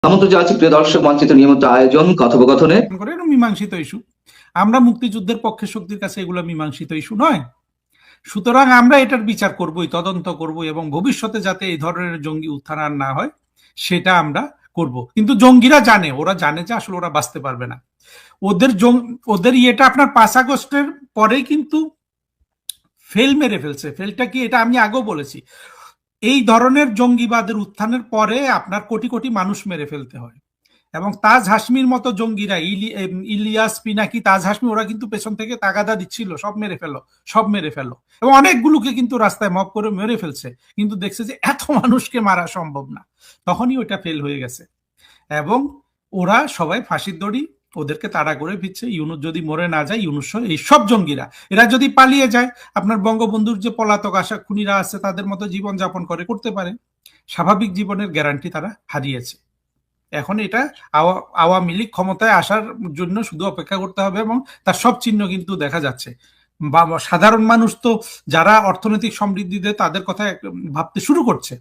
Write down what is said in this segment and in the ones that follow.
আমন্ত্রণ জানাচ্ছি প্রিয় দর্শক মঞ্চিত নিয়মিত আয়োজন কথোপকথনে। করে মীমাংসিত ইস্যু। আমরা মুক্তিযুদ্ধের পক্ষে শক্তির কাছে এগুলো মীমাংসিত ইস্যু নয়। সুতরাং আমরা এটার বিচার করবই, তদন্ত করব এবং ভবিষ্যতে যাতে এই ধরনের জঙ্গি উত্থান আর না হয় সেটা আমরা করব। কিন্তু জঙ্গিরা জানে, ওরা জানে যে আসলে ওরা বাঁচতে পারবে না। ওদের ইয়েটা আপনার 5 আগস্টের পরেই কিন্তু ফেল মেরে ফেলছে। ফেলটা কি এটা আমি আগেও বলেছি, এই ধরনের জঙ্গিবাদের উত্থানের পরে আপনার কোটি কোটি মানুষ মেরে ফেলতে হয়। এবং তাজ হাসমির মতো জঙ্গিরা ইলিয়াস পিনাকি, তাজ হাসমি, ওরা কিন্তু পেছন থেকে তাগাদা দিচ্ছিল সব মেরে ফেলো, সব মেরে ফেলো, এবং অনেকগুলোকে কিন্তু রাস্তায় মব করে মেরে ফেলছে। কিন্তু দেখছে যে এত মানুষকে মারা সম্ভব না, তখনই ওটা ফেল হয়ে গেছে। এবং ওরা সবাই ফাঁসির দড়ি, ওদেরকে তাড়া করে ফিরছে। ইউনুস যদি মরে না যায়, ইউনুস এই সব জঙ্গিরা এরা যদি পালিয়ে যায়, আপনার বঙ্গবন্ধুর যে পলাতক আশা খুনিরা আছে তাদের মতো জীবন যাপন করতে পারে। স্বাভাবিক জীবনের গ্যারান্টি তারা হারিয়েছে। এখন এটা আওয়ামী লীগ ক্ষমতায় আসার জন্য শুধু অপেক্ষা করতে হবে, এবং তার সব চিহ্ন কিন্তু দেখা যাচ্ছে। সাধারণ মানুষ তো যারা অর্থনৈতিক সমৃদ্ধিতে তাদের কথা ভাবতে শুরু করছে।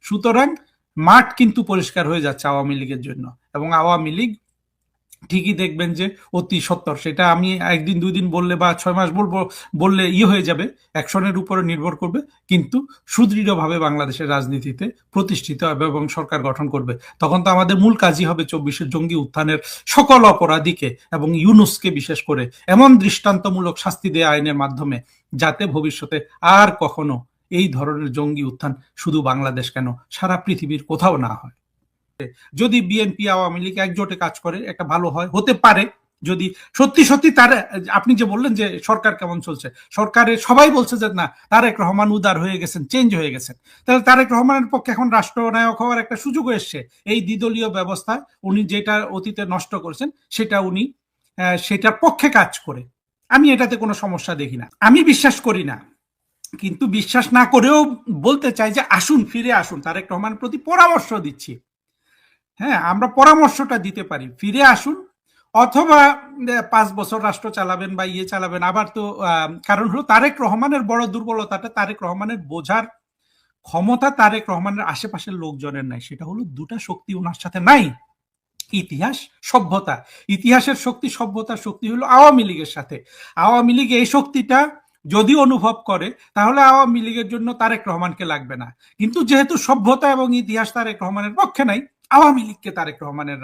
সুতরাং মাঠ কিন্তু পরিষ্কার হয়ে যাচ্ছে আওয়ামী লীগের জন্য, এবং আওয়ামী লীগ ঠিকই দেখবেন যে অতি সত্বর, সেটা আমি একদিন 2 দিন বললে বা 6 মাস বললে হয়ে যাবে, অ্যাকশনের উপরে নির্ভর করবে, কিন্তু সুদৃঢ়ভাবে বাংলাদেশের রাজনীতিতে প্রতিষ্ঠিত হবে এবং সরকার গঠন করবে। তখন তো আমাদের মূল কাজই হবে 24-এর জঙ্গি উত্থানের সকল অপরাধীকে এবং ইউনুসকে বিশেষ করে এমন দৃষ্টান্তমূলক শাস্তি দেয়া আইনের মাধ্যমে যাতে ভবিষ্যতে আর কখনো এই ধরনের জঙ্গি উত্থান শুধু বাংলাদেশ কেন, সারা পৃথিবীর কোথাও না হয়। যদি বিএনপি আওয়ামী লীগ একজোটে কাজ করে একটা ভালো হয়, হতে পারে। যদি সত্যি সত্যি তার, আপনি যে বললেন যে সরকার কেমন চলছে, সরকারের সবাই বলছে যে না, তারেক রহমান উদার হয়ে গেছেন, চেঞ্জ হয়ে গেছেন, তাহলে তারেক রহমানের পক্ষে এখন রাষ্ট্রনায়ক হওয়ার একটা সুযোগ এসছে। এই দ্বিদলীয় ব্যবস্থায় উনি যেটা অতীতে নষ্ট করেছেন সেটা উনি সেটার পক্ষে কাজ করে, আমি এটাতে কোনো সমস্যা দেখি না। আমি বিশ্বাস করি না, কিন্তু বিশ্বাস না করেও বলতে চাই যে আসুন, ফিরে আসুন। তারেক রহমানের প্রতি পরামর্শ দিচ্ছি, হ্যাঁ, আমরা পরামর্শটা দিতে পারি, ফিরে আসুন। অথবা 5 বছর রাষ্ট্র চালাবেন বা চালাবেন আবার তো, কারণ হলো তারেক রহমানের বড় দুর্বলতাটা, তারেক রহমানের বোঝার ক্ষমতা তারেক রহমানের আশেপাশের লোকজনের নাই। সেটা হলো দুটা শক্তি ওনার সাথে নাই, ইতিহাস, সভ্যতা। ইতিহাসের শক্তি, সভ্যতার শক্তি হলো আওয়ামী লীগের সাথে। আওয়ামী লীগ এই শক্তিটা যদি অনুভব করে তাহলে আওয়ামী লীগের জন্য তারেক রহমানকে লাগবে না। কিন্তু যেহেতু সভ্যতা এবং ইতিহাস তারেক রহমানের পক্ষে নাই, আওয়ামী লীগকে তারেক রহমানের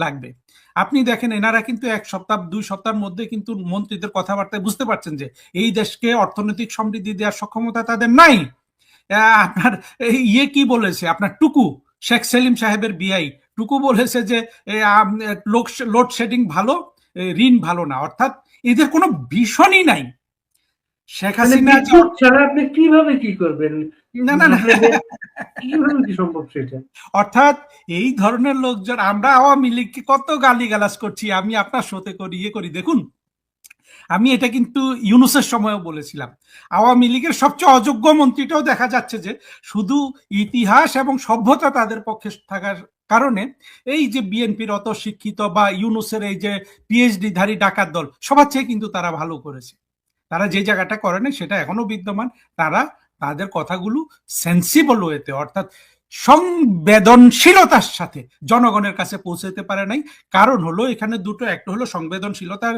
লাগবে। আপনি দেখেন, এনারা কিন্তু 1 সপ্তাহ 2 সপ্তাহের মধ্যে কিন্তু মন্ত্রীদের কথাবার্তায় বুঝতে পারছেন যে এই দেশকে অর্থনৈতিক সমৃদ্ধি দেওয়ার সক্ষমতা তাদের নাই। আপনার কি বলেছে, আপনার টুকু, শেখ সেলিম সাহেবের বিআই টুকু বলেছে যে লোডশেডিং ভালো, ঋণ ভালো না। অর্থাৎ এদের কোনো ভীষণই নাই। শেখ হাসিনা ছাড়া আপনি কিভাবে কি করবেন? না না না, কিভাবে কি সম্ভব সেটা? অর্থাৎ এই ধরনের লোকজন, আমরা আওয়ামী লীগকে কত গালিগালাজ করছি, আমি আপনার শোতে করি দেখুন। আমি এটা কিন্তু ইউনুসের সময়ও বলেছিলাম, আওয়ামী লীগের সবচেয়ে অযোগ্য মন্ত্রীটাও দেখা যাচ্ছে যে শুধু ইতিহাস এবং সভ্যতা তাদের পক্ষে থাকার কারণে এই যে বিএনপির অত শিক্ষিত বা ইউনুসের এই যে পিএইচডি ধারী ডাকাত দল, সবার চেয়ে কিন্তু তারা ভালো করেছে। তারা যে জায়গাটা করে না সেটা এখনো বিদ্যমান। তারা তাদের কথাগুলো সেন্সিবল ওয়েতে, অর্থাৎ সংবেদনশীলতার সাথে জনগণের কাছে পৌঁছাতে পারে নাই। কারণ হলো এখানে দুটো, একটা হলো সংবেদনশীলতার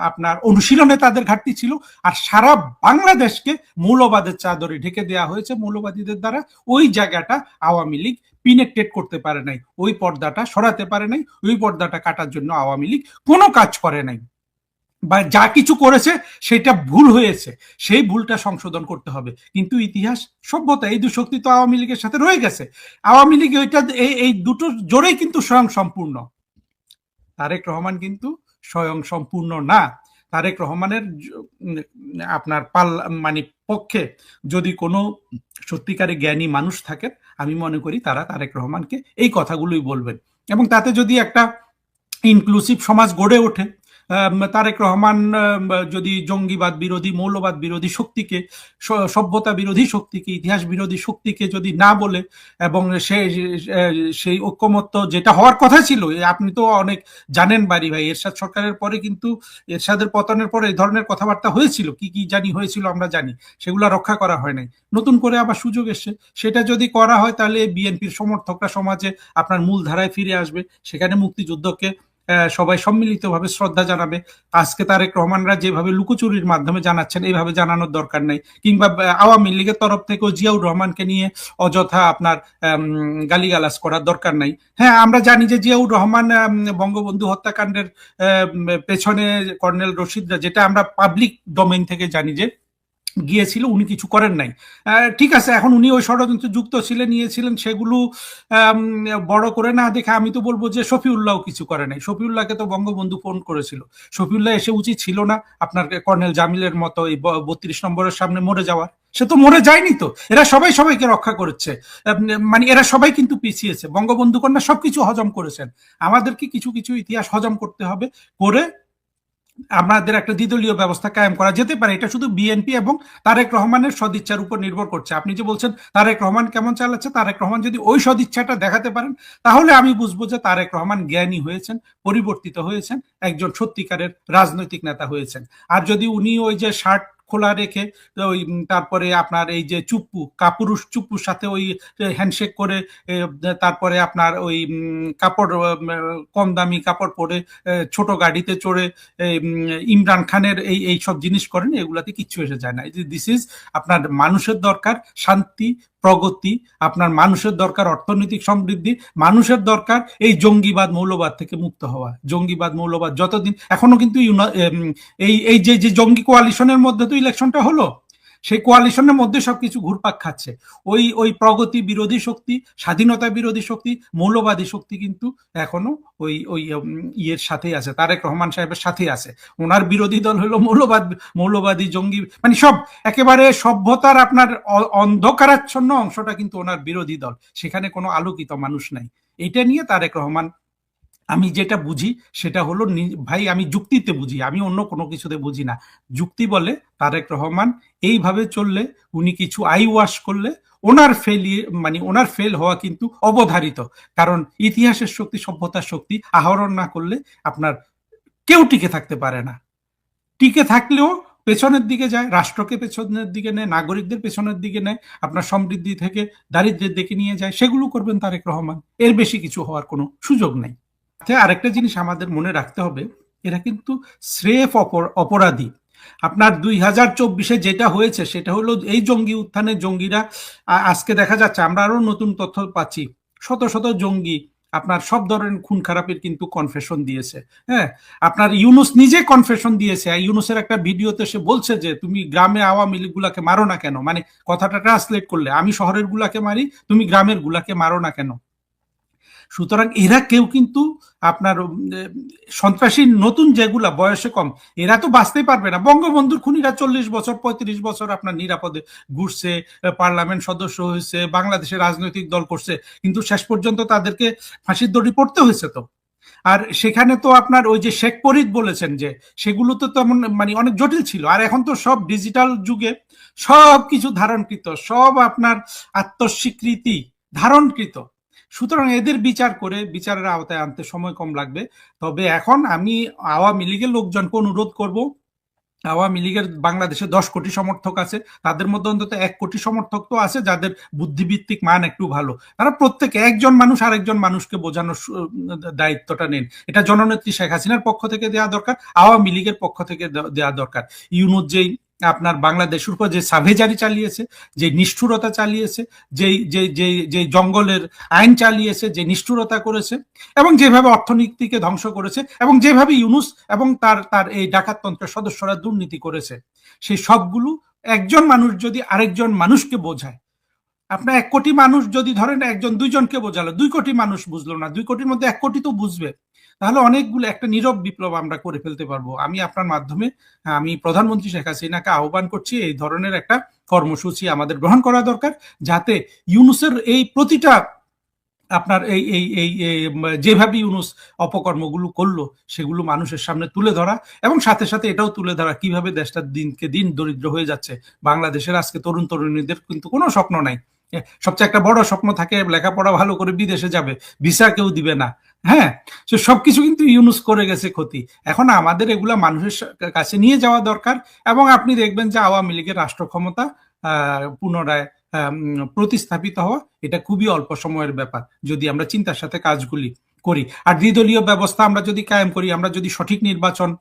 আপনার অনুশীলনে তাদের ঘাটতি ছিল, আর সারা বাংলাদেশকে মৌলবাদের চাদরে ঢেকে দেওয়া হয়েছে মৌলবাদীদের দ্বারা। ওই জায়গাটা আওয়ামী লীগ পিনেট্রেট করতে পারে নাই, ওই পর্দাটা সরাতে পারে নাই, ওই পর্দাটা কাটার জন্য আওয়ামী লীগ কোনো কাজ করে নাই, বা যা কিছু করেছে সেটা ভুল হয়েছে, সেই ভুলটা সংশোধন করতে হবে। কিন্তু ইতিহাস, সভ্যতা, এই 2 শক্তি তো আওয়ামী লীগের সাথে রয়ে গেছে। আওয়ামী লীগ ওইটা এই দুটো জোরেই কিন্তু স্বয়ং সম্পূর্ণ। তারেক রহমান কিন্তু স্বয়ং সম্পূর্ণ না। তারেক রহমানের আপনার মানে পক্ষে যদি কোনো সত্যিকারে জ্ঞানী মানুষ থাকেন, আমি মনে করি তারা তারেক রহমানকে এই কথাগুলোই বলবেন। এবং তাতে যদি একটা ইনক্লুসিভ সমাজ গড়ে ওঠে, তারেক রহমান যদি জঙ্গিবাদ বিরোধী, মৌলবাদ বিরোধী শক্তিকে, সভ্যতা বিরোধী শক্তিকে, ইতিহাস বিরোধী শক্তিকে যদি না বলে, এবং সেই ঐক্যমত্য যেটা হওয়ার কথা ছিল, আপনি তো অনেক জানেন বাড়ি ভাই, এরশাদ সরকারের পরে কিন্তু, এরশাদের পতনের পরে এই ধরনের কথাবার্তা হয়েছিল, কি কি জানি হয়েছিল আমরা জানি, সেগুলো রক্ষা করা হয় নাই, নতুন করে আবার সুযোগ এসছে। সেটা যদি করা হয় তাহলে বিএনপির সমর্থকরা সমাজে আপনার মূল ধারায় ফিরে আসবে, সেখানে মুক্তিযুদ্ধকে সবাই সম্মিলিতভাবে শ্রদ্ধা জানাবে। আজকে তারেক রহমানরা যেভাবে লুকোচুরির মাধ্যমে জানাচ্ছেন, এইভাবে জানানোর দরকার নেই। কিংবা আওয়ামী লীগের তরফ থেকেও জিয়াউর রহমানকে নিয়ে অযথা আপনার গালিগালাজ করার দরকার নাই। হ্যাঁ, আমরা জানি যে জিয়াউর রহমান বঙ্গবন্ধু হত্যাকাণ্ডের পেছনে কর্নেল রশিদরা, যেটা আমরা পাবলিক ডোমেইন থেকে জানি যে গিয়েছিল, উনি কিছু করেন নাই। ঠিক আছে, এখন উনি ওই ষড়যন্ত্র যুক্ত ছিলেন, নিয়েছিলেন, সেগুলো বড় করে না দেখে আমি তো বলবো যে শফিউল্লাহও কিছু করে নাই। শফিউল্লাহকে তো বঙ্গবন্ধু ফোন করেছিল, শফিউল্লাহ এসে উচিত ছিল না আপনার কর্নেল জামিলের মতো এই 32 নম্বরের সামনে মরে যাওয়ার? সে তো মরে যায়নি তো, এরা সবাই সবাইকে রক্ষা করেছে, মানে এরা সবাই কিন্তু পিছিয়েছে, বঙ্গবন্ধু কন্যা সবকিছু হজম করেছেন। আমাদেরকে কিছু কিছু ইতিহাস হজম করতে হবে, করে আমাদের একটা দ্বিদলীয় ব্যবস্থা কায়েম করা যেতে পারে। এটা শুধু বিএনপি এবং তারেক রহমানের সদিচ্ছার উপর নির্ভর করছে। আপনি যে বলছেন তারেক রহমান কেমন চালাচ্ছে, তারেক রহমান যদি ওই সদিচ্ছাটা দেখাতে পারেন, তাহলে আমি বুঝবো যে তারেক রহমান জ্ঞানী হয়েছেন, পরিবর্তিত হয়েছেন, একজন সত্যিকারের রাজনৈতিক নেতা হয়েছেন। আর যদি উনি ওই যে শার্ট খোলা রেখে ওই তারপরে আপনার এই যে চুপ্পু, কাপুরুষ চুপ্পুর সাথে ওই হ্যান্ডশেক করে, তারপরে আপনার ওই কাপড়, কম দামি কাপড় পরে, ছোট গাড়িতে চড়ে ইমরান খানের এই সব জিনিস করেন, এগুলাতে কিচ্ছু এসে যায় না। দিস ইজ আপনার মানুষের দরকার শান্তি, প্রগতি, আপনার মানুষের দরকার অর্থনৈতিক সমৃদ্ধি, মানুষের দরকার এই জঙ্গিবাদ মৌলবাদ থেকে মুক্ত হওয়া। জঙ্গিবাদ মৌলবাদ যতদিন, এখনো কিন্তু এই যে জঙ্গি কোয়ালিশনের মধ্যে তো ইলেকশনটা হলো, সেই কোয়ালিশনের মধ্যে সবকিছু ঘুরপাক খাচ্ছে। ওই প্রগতি বিরোধী শক্তি, স্বাধীনতা বিরোধী শক্তি, মৌলবাদী শক্তি কিন্তু এখনো ওই ইয়ের সাথেই আছে, তারেক রহমান সাহেবের সাথেই আছে। ওনার বিরোধী দল হলো মৌলবাদী জঙ্গি, মানে সব একেবারে সভ্যতার আপনার অন্ধকারাচ্ছন্ন অংশটা কিন্তু ওনার বিরোধী দল, সেখানে কোনো আলোকিত মানুষ নাই। এটা নিয়ে তারেক রহমান, আমি যেটা বুঝি সেটা হলো, ভাই আমি যুক্তিতে বুঝি, আমি অন্য কোনো কিছুতে বুঝি না। যুক্তি বলে তারেক রহমান এইভাবে চললে, উনি কিছু আই ওয়াশ করলে ওনার ফেল হওয়া কিন্তু অবধারিত। কারণ ইতিহাসের শক্তি, সভ্যতার শক্তি আহরণ না করলে আপনার কেউ টিকে থাকতে পারে না। টিকে থাকলেও পেছনের দিকে যায়, রাষ্ট্রকে পেছনের দিকে নেয়, নাগরিকদের পেছনের দিকে নেয়, আপনার সমৃদ্ধি থেকে দারিদ্র্যের দিকে নিয়ে যায়। সেগুলো করবেন তারেক রহমান, এর বেশি কিছু হওয়ার কোনো সুযোগ নেই। আরেকটা জিনিস আমাদের মনে রাখতে হবে, এরা কিন্তু স্রেফ অপরাধী। আপনার 2024-এ যেটা হয়েছে সেটা হলো এই জঙ্গি উত্থানে জঙ্গিরা, আজকে দেখা যাচ্ছে, আমরা আরো নতুন তথ্য পাচ্ছি, শত শত জঙ্গি আপনার সব ধরনের খুন খারাপের কিন্তু কনফেশন দিয়েছে। হ্যাঁ, আপনার ইউনুস নিজে কনফেশন দিয়েছে। ইউনুসের একটা ভিডিওতে সে বলছে যে তুমি গ্রামে আওয়ামী লীগ গুলাকে মারো না কেন, মানে কথাটা ট্রান্সলেট করলে, আমি শহরের গুলাকে মারি, তুমি গ্রামের গুলাকে মারো না কেন। সুতরাং এরা কেউ কিন্তু আপনার সন্ত্রাসী নতুন যেগুলা বয়সে কম, এরা তো বাঁচতেই পারবে না। বঙ্গবন্ধুর খুনিরা 40 বছর 35 বছর আপনার নিরাপদে ঘুরছে, পার্লামেন্ট সদস্য হয়েছে, বাংলাদেশের রাজনৈতিক দল করছে, কিন্তু শেষ পর্যন্ত তাদেরকে ফাঁসির দড়ি পড়তে হয়েছে তো। আর সেখানে তো আপনার ওই যে শেখ ফরিদ বলেছেন যে সেগুলো তো তেমন মানে অনেক জটিল ছিল। আর এখন তো সব ডিজিটাল যুগে সব কিছু ধারণকৃত, সব আপনার আত্মস্বীকৃতি ধারণকৃত। সুতরাং এদের বিচার করে বিচারের আওতায় আনতে সময় কম লাগবে। তবে এখন আমি আওয়ামী লীগের লোকজনকে অনুরোধ করব, আওয়ামী লীগের বাংলাদেশে 10 কোটি সমর্থক আছে, তাদের মধ্যে অন্তত 1 কোটি সমর্থক তো আছে যাদের বুদ্ধিভিত্তিক মান একটু ভালো। তারা প্রত্যেকে একজন মানুষ আরেকজন মানুষকে বোঝানোর দায়িত্বটা নেন। এটা জননেত্রী শেখ হাসিনার পক্ষ থেকে দেওয়া দরকার, আওয়ামী লীগের পক্ষ থেকে দেওয়া দরকার। ইউনুস যেই আপনার বাংলাদেশের উপর যে সাভেজারি চালিয়েছে, যে নিষ্ঠুরতা চালিয়েছে, যে জঙ্গলের আইন চালিয়েছে, যে নিষ্ঠুরতা করেছে, এবং যেভাবে অর্থনীতিকে ধ্বংস করেছে, এবং যেভাবে ইউনুস এবং তার এই ডাকাততন্ত্রের সদস্যরা দুর্নীতি করেছে, সেই সবগুলো একজন মানুষ যদি আরেকজন মানুষকে বোঝায়, আপনার 1 কোটি মানুষ যদি ধরেন একজন 2জনকে বোঝালো, 2 কোটি মানুষ বুঝলো না, 2 কোটির মধ্যে 1 কোটি তো বুঝবে, তাহলে অনেকগুলো একটা নীরব বিপ্লব আমরা করে ফেলতে পারবো। আমি আপনার মাধ্যমে আমি প্রধানমন্ত্রী শেখ হাসিনাকে আহ্বান করছি, এই ধরনের একটা কর্মসূচি আমাদের গ্রহণ করা দরকার, যাতে ইউনুসের এই প্রতিটা আপনার এই এই এই এই, যেভাবে ইউনূস অপকর্মগুলো করলো সেগুলো মানুষের সামনে তুলে ধরা, এবং সাথে সাথে এটাও তুলে ধরা কিভাবে দেশটা দিনকে দিন দরিদ্র হয়ে যাচ্ছে। বাংলাদেশের আজকে তরুণ তরুণীদের কিন্তু কোনো স্বপ্ন নাই। সবচেয়ে একটা বড় স্বপ্ন থাকে লেখাপড়া ভালো করে বিদেশে যাবে, ভিসা কেউ দিবে না। হ্যাঁ, তো সবকিছু কিন্তু ইউনূস করে গেছে ক্ষতি। এখন আমাদের এগুলা মানুষের কাছে নিয়ে যাওয়া দরকার, এবং আপনি দেখবেন যে আওয়ামী লীগের রাষ্ট্র ক্ষমতা পুনরায় প্রতিস্থাপিত হওয়া এটা খুবই অল্প সময়ের ব্যাপার যদি আমরা চিন্তার সাথে কাজগুলি করি। আর দ্বিদলীয় ব্যবস্থা আমরা যদি কায়েম করি, আমরা যদি সঠিক নির্বাচন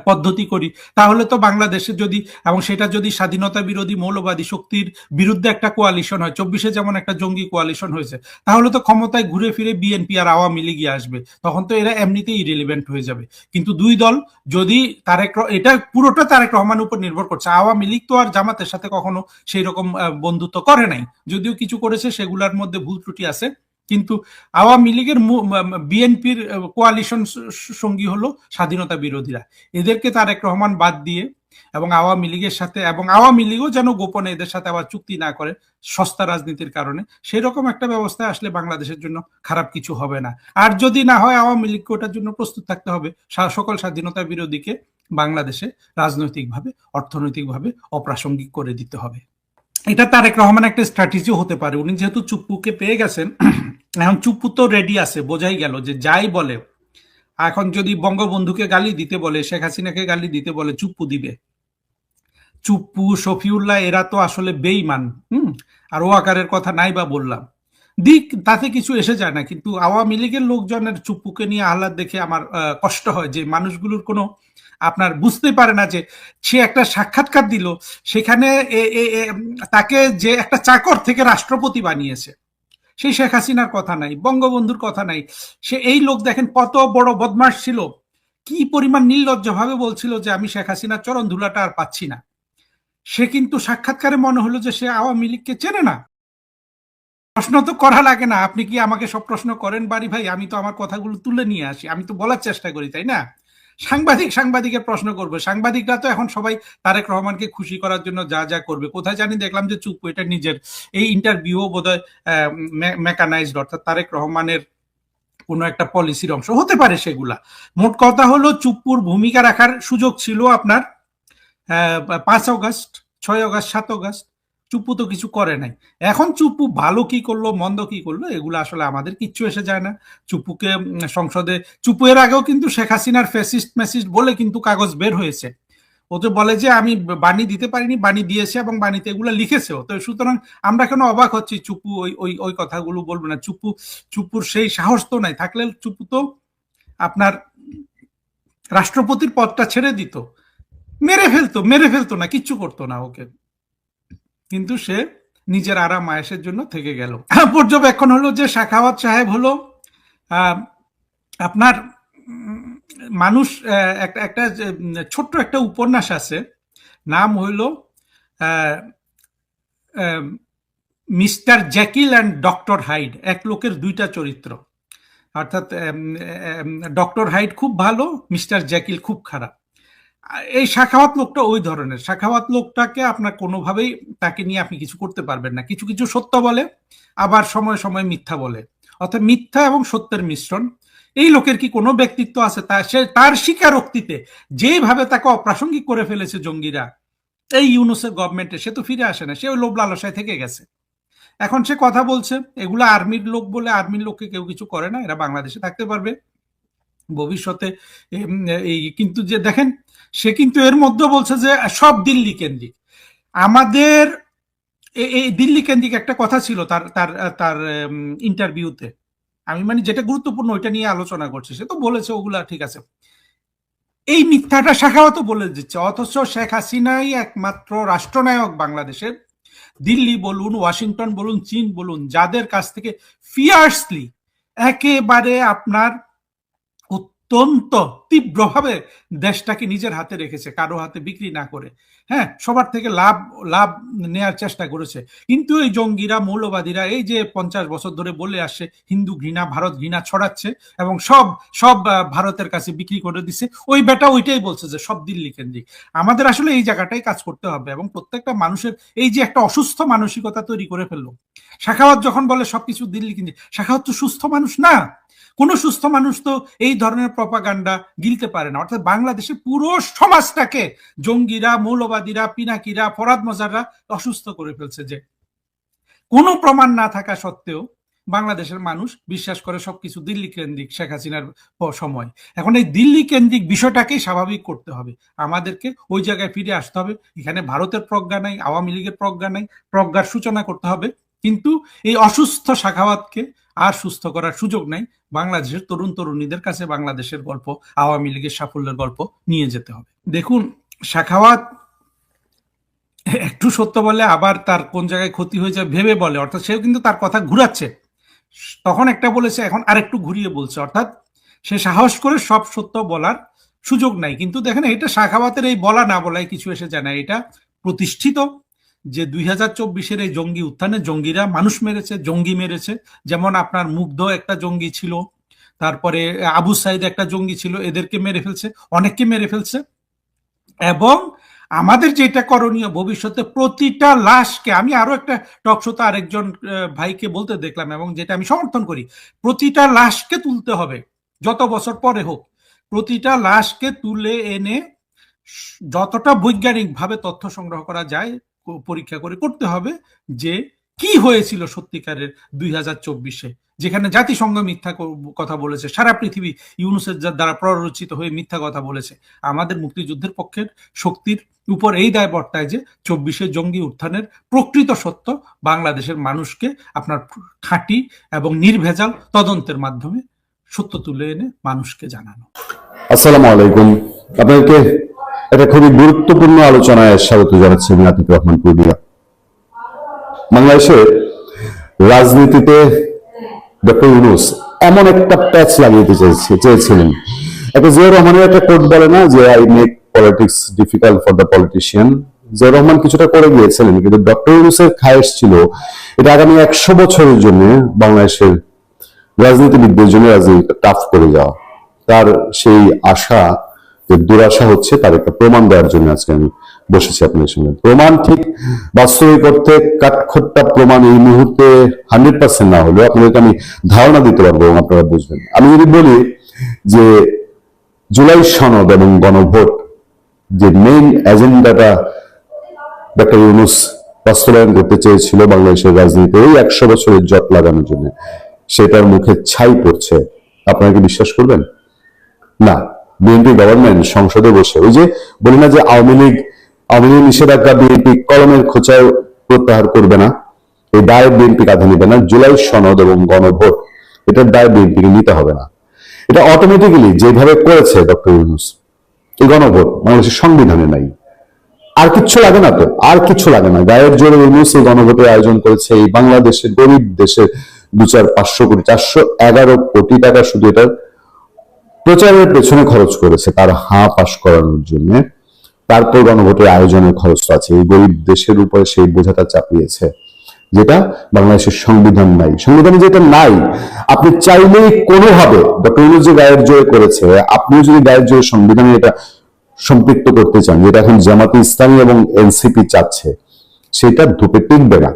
পদ্ধতি করি, তাহলে তো বাংলাদেশে যদি, এবং সেটা যদি স্বাধীনতা বিরোধী মৌলবাদী শক্তির বিরুদ্ধে একটা কোয়ালিশন হয়, 24-এ যেমন একটা জঙ্গি কোয়ালিশন হয়েছে, তাহলে তো ক্ষমতায় ঘুরে ফিরে বিএনপি আর আওয়ামী লীগই আসবে, তখন তো এরা এমনিতেই ইরেলিভেন্ট হয়ে যাবে। কিন্তু দুই দল যদি এটা পুরোটা তারেক রহমানের উপর নির্ভর করছে। আওয়ামী লীগ তো আর জামাতের সাথে কখনো সেই রকম বন্ধুত্ব করে নাই, যদিও কিছু করেছে সেগুলোর মধ্যে ভুল ত্রুটি আছে, কিন্তু আওয়ামী লীগের বিএনপির কোয়ালিশন সঙ্গী হলো স্বাধীনতা বিরোধীরা। এদেরকে তারেক রহমান বাদ দিয়ে, এবং আওয়ামী লীগের সাথে, এবং আওয়ামী লীগও যেন গোপনে এদের সাথে আবার চুক্তি না করে সস্তা রাজনীতির কারণে, সেরকম একটা ব্যবস্থা আসলে বাংলাদেশের জন্য খারাপ কিছু হবে না। আর যদি না হয়, আওয়ামী লীগকে ওটার জন্য প্রস্তুত থাকতে হবে, সকল স্বাধীনতা বিরোধীকে বাংলাদেশে রাজনৈতিকভাবে অর্থনৈতিকভাবে অপ্রাসঙ্গিক করে দিতে হবে। এটা তারেক রহমান একটা স্ট্র্যাটেজি হতে পারে। উনি যেহেতু চুপ্পুকে পেয়ে গেছেন, এখন চুপ্পু তো রেডি আছে, বোঝাই গেল যে যাই বলে, এখন যদি বঙ্গবন্ধুকে গালি দিতে বলে, শেখ হাসিনাকে গালি দিতে বলে, চুপ্পু দিবে। চুপ্পু, শফিউল্লাহ এরা তো আসলে বেইমান। আর ওয়াকারের কথা নাই বা বললাম, দিক তাতে কিছু এসে যায় না। কিন্তু আওয়ামী লীগের লোকজনের চুপ্পুকে নিয়ে আহ্লাদ দেখে আমার কষ্ট হয় যে মানুষগুলোর কোনো আপনার বুঝতে পারে না যে সে একটা সাক্ষাৎকার দিল, সেখানে তাকে যে একটা চাকর থেকে রাষ্ট্রপতি বানিয়েছে, সেই শেখ হাসিনার কথা নাই, বঙ্গবন্ধুর কথা নাই। সে এই লোক দেখেন কত বড় বদমাশ ছিল, কি পরিমাণ নির্লজ্জ ভাবে বলছিল যে আমি শেখ হাসিনার চরণ ধুলাটা আর পাচ্ছি না। সে কিন্তু সাক্ষাৎকারে মনে হলো যে সে আওয়ামী লীগকে চেনে না। প্রশ্ন তো করা লাগে না, আপনি কি আমাকে সব প্রশ্ন করেন বাড়ি ভাই? আমি তো আমার কথাগুলো তুলে নিয়ে আসি, আমি তো বলার চেষ্টা করি, তাই না? সাংবাদিকের প্রশ্ন করবে, সাংবাদিকরা তো এখন সবাই তারেক রহমানকে খুশি করার জন্য যা যা করবে। কোথায় জানি দেখলাম যে চুপ্পু এটা নিজের এই ইন্টারভিউ বোধহয় মেকানাইজড, অর্থাৎ তারেক রহমানের কোনো একটা পলিসির অংশ হতে পারে সেগুলা। মোট কথা হলো চুপ্পুর ভূমিকা রাখার সুযোগ ছিল আপনার 5 অগস্ট, 6 অগস্ট, 7 অগস্ট। চুপ্পু তো কিছু করে নাই। এখন চুপ্পু ভালো কি করলো মন্দ কি করলো এগুলো আসলে আমাদের কিচ্ছু এসে যায় না। চুপ্পুকে সংসদে, চুপ্পু এর আগেও কিন্তু শেখ হাসিনার ফ্যাসিস্ট মেসিস্ট বলে কিন্তু কাগজ বের হয়েছে। ও তো বলে যে আমি বাণী দিতে পারিনি, বাণী দিয়েছে এবং বাণীতে এগুলো লিখেছেও। তো সুতরাং আমরা কেন অবাক হচ্ছি চুপ্পু ওই কথাগুলো বলবে না? চুপ্পুর সেই সাহস তো নাই। থাকলে চুপ্পু তো আপনার রাষ্ট্রপতির পদটা ছেড়ে দিত, মেরে ফেলতো না, কিচ্ছু করতো না ওকে। কিন্তু সে নিজের আরাম আয়েশের জন্য থেকে গেল। পর্যবেক্ষণ হলো যে সাখাওয়াত সাহেব হলো আপনার মানুষ, একটা ছোট্ট একটা উপন্যাস আছে, নাম হইল মিস্টার জ্যাকিল অ্যান্ড ডক্টর হাইড, এক লোকের দুইটা চরিত্র। অর্থাৎ ডক্টর হাইড খুব ভালো, মিস্টার জ্যাকিল খুব খারাপ। এই সাখাওয়াত লোকটা ওই ধরনের। সাখাওয়াত লোকটাকে আপনার কোনোভাবেই তাকে নিয়ে আপনি কিছু করতে পারবেন না। কিছু কিছু সত্য বলে, আবার সময় সময় মিথ্যা বলে, অর্থাৎ মিথ্যা এবং সত্যের মিশ্রণ। এই লোকের কি কোনো ব্যক্তিত্ব আছে? সে তার স্বীকারোক্তিতে যেভাবে তাকে অপ্রাসঙ্গিক করে ফেলেছে জঙ্গিরা এই ইউনূসের গভর্নমেন্টে, সে তো ফিরে আসে না, সে ওই লোভ লালসায় থেকে গেছে। এখন সে কথা বলছে এগুলো আর্মির লোক বলে, আর্মির লোককে কেউ কিছু করে না, এরা বাংলাদেশে থাকতে পারবে ভবিষ্যতে। এই কিন্তু যে দেখেন, সে কিন্তু এর মধ্যে বলছে যে সব দিল্লি কেন্দ্রিক। আমাদের এই দিল্লি কেন্দ্রিক একটা কথা ছিল তার তার তার ইন্টারভিউতে। আমি মানে যেটা গুরুত্বপূর্ণ ওইটা নিয়ে আলোচনা করছি। সে তো বলেছে ওগুলা ঠিক আছে, এই মিথ্যাটা সাখাওয়াতও বলে দিচ্ছে। অথচ শেখ হাসিনাই একমাত্র রাষ্ট্রনায়ক বাংলাদেশের। দিল্লি বলুন, ওয়াশিংটন বলুন, চীন বলুন, যাদের কাছ থেকে ফিয়ার্সলি একেবারে আপনার অত্যন্ত তীব্রভাবে দেশটাকে নিজের হাতে রেখেছে, কারো হাতে বিক্রি না করে। হ্যাঁ, সবার থেকে লাভ লাভ নেয়ার চেষ্টা করেছে। কিন্তু এই জঙ্গিরা, মৌলবাদীরা এই যে 50 বছর ধরে বলে আসছে হিন্দু ঘৃণা, ভারত ঘৃণা ছড়াচ্ছে এবং সব সব ভারতের কাছে বিক্রি করে দিচ্ছে, ওই বেটা ওইটাই বলছে যে সব দিল্লি কেন্দ্রিক। আমাদের আসলে এই জায়গাটাই কাজ করতে হবে এবং প্রত্যেকটা মানুষের এই যে একটা অসুস্থ মানসিকতা তৈরি করে ফেললো। সাখাওয়াত যখন বলে সবকিছু দিল্লি কেন্দ্রিক, সাখাওয়াত তো সুস্থ মানুষ না। কোন সুস্থ মানুষ তো এই ধরনের প্রপাগান্ডা গিলতে পারে না। অর্থাৎ বাংলাদেশের পুরো সমাজটাকে জঙ্গিরা, মৌলবাদীরা, পিনাকিরা, ফরাদ মজাররা অসুস্থ করে ফেলছে, যে কোনো প্রমাণ না থাকা সত্ত্বেও বাংলাদেশের মানুষ বিশ্বাস করে সবকিছু দিল্লি কেন্দ্রিক শেখ হাসিনার সময়। এখন এই দিল্লি কেন্দ্রিক বিষয়টাকেই স্বাভাবিক করতে হবে, আমাদেরকে ওই জায়গায় ফিরে আসতে হবে। এখানে ভারতের প্রজ্ঞা নাই, আওয়ামী লীগের প্রজ্ঞা নাই, প্রজ্ঞার সূচনা করতে হবে। কিন্তু এই অসুস্থ সাখাওয়াতকে আর সুস্থ করার সুযোগ নাই। বাংলাদেশের তরুণ তরুণীদের কাছে বাংলাদেশের গল্প, আওয়ামী লীগের সাফল্যের গল্প নিয়ে যেতে হবে। দেখুন, সাখাওয়াত একটু সত্য বলে আবার তার কোন জায়গায় ক্ষতি হয়ে যায় ভেবে বলে, অর্থাৎ সেও কিন্তু তার কথা ঘুরাচ্ছে। তখন একটা বলেছে, এখন আরেকটু ঘুরিয়ে বলছে, অর্থাৎ সে সাহস করে সব সত্য বলার সুযোগ নাই। কিন্তু দেখেন, এটা সাখাওয়াতের এই বলা না বলায় কিছু এসে যায় না। এটা প্রতিষ্ঠিত যে 2024-এর এই জঙ্গি উত্থানে জঙ্গিরা মানুষ মেরেছে, জঙ্গি মেরেছে। যেমন আপনার মুগ্ধ একটা জঙ্গি ছিল, তারপরে আবু সাইদ একটা জঙ্গি ছিল, এদেরকে মেরে ফেলছে, অনেককে মেরে ফেলছে। এবং আমাদের যেটা করণীয়, ভবিষ্যতে প্রতিটা লাশকে, আমি আরো একটা টকশোতে আরেকজন ভাইকে বলতে দেখলাম এবং যেটা আমি সমর্থন করি, প্রতিটা লাশকে তুলতে হবে, যত বছর পরে হোক। প্রতিটা লাশকে তুলে এনে যতটা বৈজ্ঞানিকভাবে তথ্য সংগ্রহ করা যায় পরীক্ষা করে করতে হবে যে কি হয়েছিল সত্যিকারের 2024-এ, যেখানে জাতিসংঘ মিথ্যা কথা বলেছে, সারা পৃথিবী ইউনুসের দ্বারা প্ররোচিত হয়ে মিথ্যা কথা বলেছে। আমাদের মুক্তিযুদ্ধের পক্ষের শক্তির উপর এই দায় বর্তায় যে 24-এ জঙ্গি উত্থানের প্রকৃত সত্য বাংলাদেশের মানুষকে আপনার খাঁটি এবং নির্ভেজাল তদন্তের মাধ্যমে সত্য তুলে এনে মানুষকে জানানো। আসসালামু আলাইকুম, আপনাদেরকে একটা খুবই গুরুত্বপূর্ণ আলোচনায় স্বাগত জানাচ্ছি। আমি আতিক রহমান পূর্বিয়া। বাংলাদেশের রাজনীতিতে ডক্টর ইউনূস এমন একটা প্যাচ লাগিয়ে চেয়েছিলেন। একটা জিয়া রহমানের একটা কোট বলে না, যে I make politics difficult for the politician. Zia Rahman কিছুটা করে গিয়েছিলেন, কিন্তু ডক্টর ইউনূসের খায়েশ ছিল এটা আগামী 100 বছরের জন্য বাংলাদেশের রাজনীতিবিদদের জন্য রাজনীতিটা টাফ করে যাওয়া। তার সেই আশা যে দুরাশা হচ্ছে, তার একটা প্রমাণ দেওয়ার জন্য আজকে আমি বসেছি আপনাদের সঙ্গে। প্রমাণ ঠিক বাস্তবিক অর্থে কাঠখোট্টা প্রমাণ এই মুহূর্তে 100% না হলেও আপনাদেরকে আমি ধারণা দিতে পারবো এবং আপনারা বুঝবেন। আমি যদি বলি যে জুলাই সনদ এবং গণভোট যে মেইন এজেন্ডাটা ডক্টর ইউনূস বাস্তবায়ন করতে চেয়েছিল বাংলাদেশের রাজনীতিতে এই 100 বছরের জট লাগানোর জন্য, সেটার মুখে ছাই পড়ছে। আপনারা কি বিশ্বাস করবেন? না। বিএনপি গভর্নমেন্ট সংসদে বসে ওই যে বলি না যে আওয়ামী লীগ নিষেধাজ্ঞা বিএনপি কলমের খোঁচায় প্রত্যাহার করবে না, এই দায় বিএনপি কাঁধে নিবে না। জুলাই সনদ এবং গণভোট, এটার দায় বিএনপিকে নিতে হবে না। এটা অটোমেটিক্যালি যেভাবে করেছে ডক্টর ইউনূস, এই গণভোট বাংলাদেশের সংবিধানে নাই। আর কিচ্ছু লাগে না তো, আর কিছু লাগে না। গায়ের জোরে ইউনূস এই গণভোটের আয়োজন করেছে। এই বাংলাদেশের গরিব দেশের 2-4-500 কোটি 411 কোটি টাকা শুধু এটার প্রচারের পেছনে খরচ করেছে, তার হাঁ পাশ করানোর জন্য। তারপর গণভোটের আয়োজনের খরচ আছে। এই গরিব দেশের উপরে সেই বোঝাটা চাপিয়েছে, যেটা বাংলাদেশের সংবিধান নাই। সংবিধানে যেটা নাই, আপনি চাইলেই কোনোভাবে ডক্টর ইউনূস যে গায়ের জোরে করেছে, আপনিও যদি গায়ের জোরে সংবিধানে এটা সম্পৃক্ত করতে চান, যেটা এখন জামাতে ইসলামী এবং এনসিপি চাচ্ছে, সেটা ধুপে টিকবে না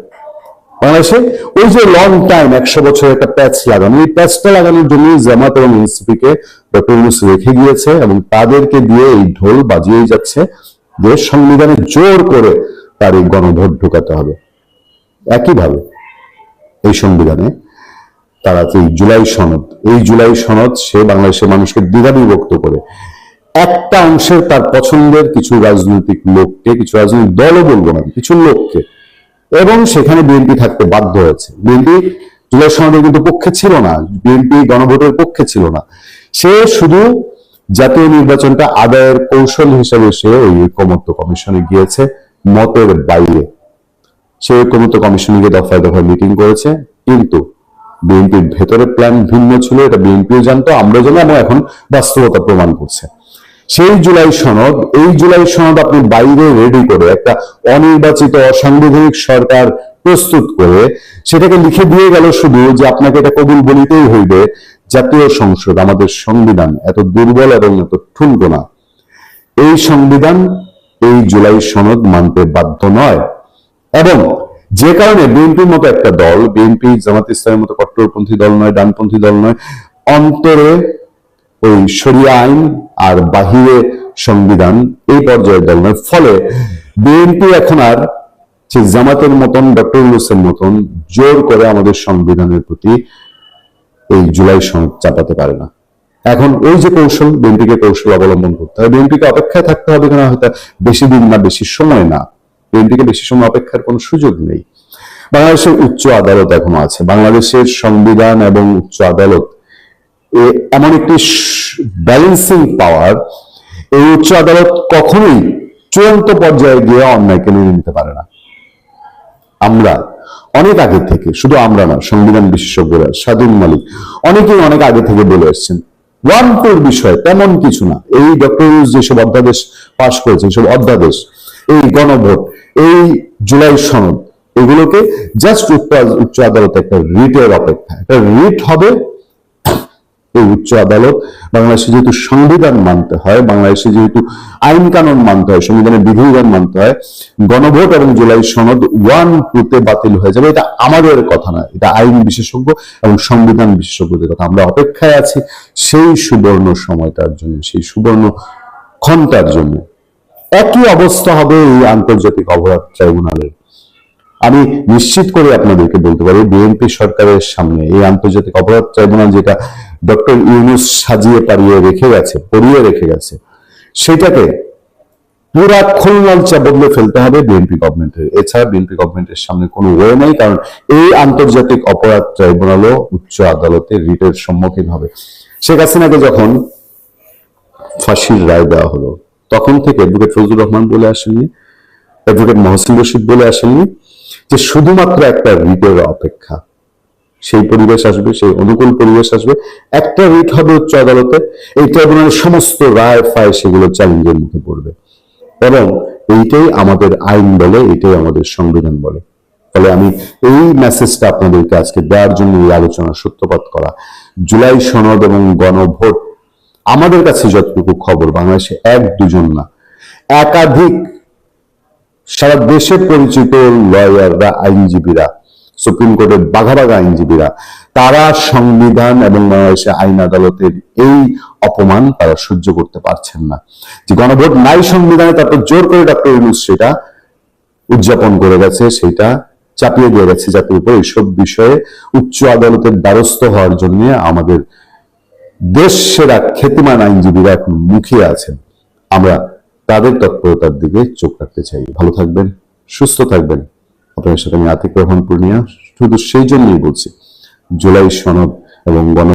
বাংলাদেশে। ওই যে লং টাইম 100 বছরের একটা প্যাচ লাগানো, এই প্যাচটা লাগানোর জন্য জামাত এবং এনসিপি কে ডক্টর ইউনূস রেখে গিয়েছে এবং তাদেরকে দিয়ে এই ঢোল বাজিয়েই যাচ্ছে যে সংবিধানে জোর করে তার এই গণভোট ঢুকাতে হবে। একইভাবে এই সংবিধানে তারা এই জুলাই সনদ সে বাংলাদেশের মানুষকে দ্বিধাবিভক্ত করে একটা অংশের তার পছন্দের কিছু রাজনৈতিক লোককে, কিছু রাজনৈতিক দলও বলবো না, কিছু লোককে, এবং সেখানে বিএনপি থাকতে বাধ্য হয়েছে। বিএনপি জুলাই সনদের কিন্তু পক্ষে ছিল না, বিএনপি গণভোটের পক্ষে ছিল না। সে শুধু জাতীয় নির্বাচনটা আদায়ের কৌশল হিসেবে সে ওই ঐকমত্য কমিশনে গিয়েছে, মতের বাইরে। সে ঐকমত্য কমিশনে গিয়ে দফায় দফায় মিটিং করেছে, কিন্তু বিএনপির ভেতরে প্ল্যান ভিন্ন ছিল, এটা বিএনপিও জানতো, আমরা জানি, এবং এখন বাস্তবতা প্রমাণ করছে। সেই জুলাই সনদ, এই জুলাই সনদ আপনি বাইরে রেডি করে একটা অনির্বাচিত অসাংবিধানিক সরকার প্রস্তুত করে সেটাকে লিখে দিয়ে গেল শুধু যে আপনাকে এটা কবুল বলিতেই হইবে। জাতীয় সংসদ, আমাদের সংবিধান এত দুর্বল এবং এত ঠুনকো না। এই সংবিধান এই জুলাই সনদ মানতে বাধ্য নয়, এবং যে কারণে বিএনপির মতো একটা দল, বিএনপি জামাত ইসলামের মতো কট্টরপন্থী দল নয়, ডানপন্থী দল নয়, অন্তরে ওই শরিয়া আইন আর বাহিরে সংবিধান এই পর্যায়ের দল নয়। ফলে বিএনপি এখন আর যে জামাতের মতন, ডক্টর ইউনূসের মতন জোর করে আমাদের সংবিধানের প্রতি এই জুলাই সনদ চাপাতে পারে না। এখন ওই যে কৌশল, বিএনপিকে কৌশল অবলম্বন করতে হবে, বিএনপিকে অপেক্ষায় থাকতে হবে, কেন হয়তো বেশি দিন না, বেশি সময় না, বিএনপিকে বেশি সময় অপেক্ষার কোনো সুযোগ নেই। বাংলাদেশের উচ্চ আদালত এখনো আছে, বাংলাদেশের সংবিধান এবং উচ্চ আদালত এমন একটি ব্যালেন্সিং পাওয়ার, এই উচ্চ আদালত কখনোই চূড়ান্ত পর্যায়ে গিয়ে অন্যায়কে মেনে নিতে পারে না। আমরা অনেক আগে থেকে, শুধু আমরা না, সংবিধান বিশেষজ্ঞরা, স্বাধীন মালিক, অনেকেই অনেক আগে থেকে বলে এসছেন 1-2 বিষয় তেমন কিছু না। এই ডক্টর ইউনূস যেসব অধ্যাদেশ পাশ করেছে, সব অধ্যাদেশ, এই গণভোট, এই জুলাই সনদ, এগুলোকে জাস্ট উচ্চ আদালতে একটা রিটের অপেক্ষা। একটা রিট হবে, এই উচ্চ আদালত, বাংলাদেশে যেহেতু সংবিধান মানতে হয়, বাংলাদেশে যেহেতু আইন কানুন মানতে হয়, সংবিধানের বিধিবিধান মানতে হয়, গণভোট এবং জুলাই সনদ 1-2 বাতিল হয়ে যাবে। এটা আমাদের কথা না, এটা আইন বিশেষজ্ঞ এবং সংবিধান বিশেষজ্ঞদের কথা। আমরা অপেক্ষায় আছি সেই সুবর্ণ সময়টার জন্য, সেই সুবর্ণ ক্ষণটার জন্য। একই অবস্থা হবে এই আন্তর্জাতিক অপরাধ ট্রাইব্যুনালের। আমি নিশ্চিত করে আপনাদেরকে বলতে পারি, বিএনপি সরকারের সামনে এই আন্তর্জাতিক অপরাধ ট্রাইব্যুনাল, যেটা ডক্টর ইউনূস সাজিয়ে পারিয়ে রেখে গেছে, পরিয়ে রেখে গেছে, সেটাকে পুরা খোলনালচা বদলে ফেলতে হবে বিএনপি গভর্নমেন্টের। এছাড়া বিএনপি গভর্নমেন্টের সামনে কোনো ওয়ে নেই, কারণ এই আন্তর্জাতিক অপরাধ ট্রাইব্যুনালও উচ্চ আদালতে রিটের সম্মুখীন হবে। শেখ হাসিনাকে যখন ফাঁসির রায় দেওয়া হলো, তখন থেকে অ্যাডভোকেট ফজলুর রহমান বলে আসেননি, অ্যাডভোকেট মহসিন রশিদ বলে আসেননি যে শুধুমাত্র একটা রিটের অপেক্ষা। সেই পরিবেশ আসবে, সেই অনুকূল পরিবেশ আসবে, একটা রিট হবে উচ্চ আদালতে, এই ট্রাইব্যুনালের সমস্ত রায় ফায় সেগুলো চ্যালেঞ্জের মুখে পড়বে, এবং এইটাই আমাদের আইন বলে, এইটাই আমাদের সংবিধান বলে। ফলে আমি এই মেসেজটা আপনাদেরকে আজকে দেওয়ার জন্য এই আলোচনার সূত্রপাত করা। জুলাই সনদ এবং গণভোট, আমাদের কাছে যতটুকু খবর, বাংলাদেশে 1-2 না, একাধিক সারা দেশে পরিচিত লয়াররা, আইনজীবীরা, সুপ্রিম কোর্টের বাঘা বাঘা আইনজীবীরা, তারা সংবিধান এবং বাংলাদেশের আইন আদালতের এই অপমান তারা সহ্য করতে পারছেন না। যে গণভোট নাই সংবিধানে, তারপর জোর করে ডক্টর ইউনূস সেটা উদযাপন করে গেছে, সেটা চাপিয়ে দিয়ে গেছে জাতির উপর। এইসব বিষয়ে উচ্চ আদালতের দ্বারস্থ হওয়ার জন্য আমাদের দেশ সেরা খ্যাতিমান আইনজীবীরা এখন মুখিয়ে আছেন। আমরা তাদের তৎপরতার দিকে চোখ রাখতে চাই। ভালো থাকবেন, সুস্থ থাকবেন। আপনাদের সাথে আমি আতিক রহমান পূর্ণিয়া। শুধু সেই জন্যই বলছি, জুলাই সনদ এবং